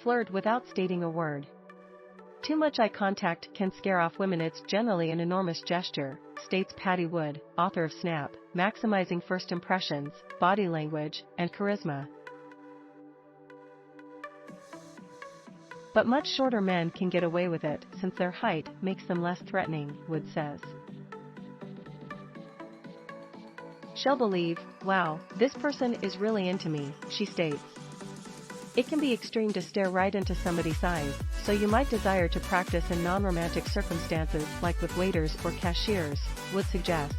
Flirt without stating a word. Too much eye contact can scare off women. It's generally an enormous gesture, states Patty Wood, author of Snap, Maximizing First Impressions, Body Language, and Charisma. But much shorter men can get away with it since their height makes them less threatening, Wood says. She'll believe, wow, this person is really into me, she states. It can be extreme to stare right into somebody's eyes, so you might desire to practice in non-romantic circumstances like with waiters or cashiers, Wood suggests.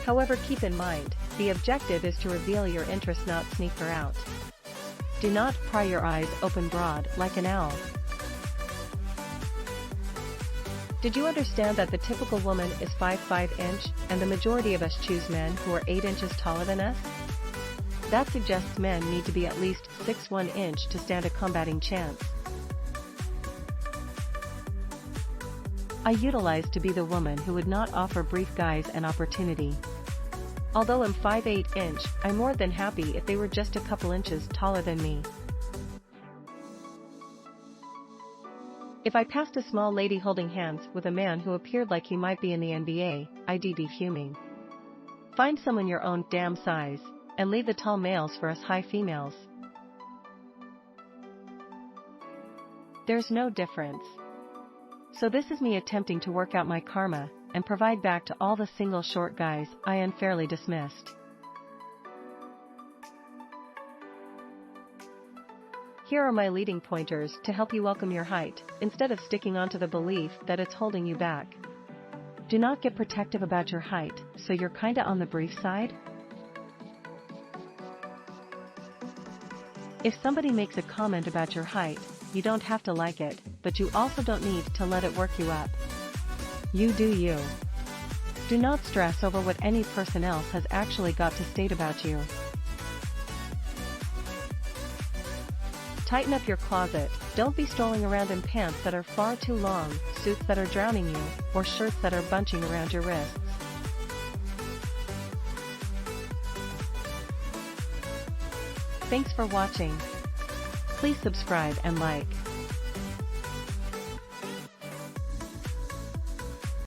However, keep in mind, the objective is to reveal your interest, not sneak her out. Do not pry your eyes open broad like an owl. Did you understand that the typical woman is 5'5" and the majority of us choose men who are 8 inches taller than us? That suggests men need to be at least 6'1" to stand a combating chance. I utilize to be the woman who would not offer brief guys an opportunity. Although I'm 5'8", I'm more than happy if they were just a couple inches taller than me. If I passed a small lady holding hands with a man who appeared like he might be in the NBA, I'd be fuming. Find someone your own damn size, and leave the tall males for us high females. There's no difference. So this is me attempting to work out my karma, and provide back to all the single short guys I unfairly dismissed. Here are my leading pointers to help you welcome your height, instead of sticking onto the belief that it's holding you back. Do not get protective about your height, so you're kinda on the brief side. If somebody makes a comment about your height, you don't have to like it, but you also don't need to let it work you up. You do you. Do not stress over what any person else has actually got to state about you. Tighten up your closet. Don't be strolling around in pants that are far too long, suits that are drowning you, or shirts that are bunching around your wrists. Thanks for watching. Please subscribe and like.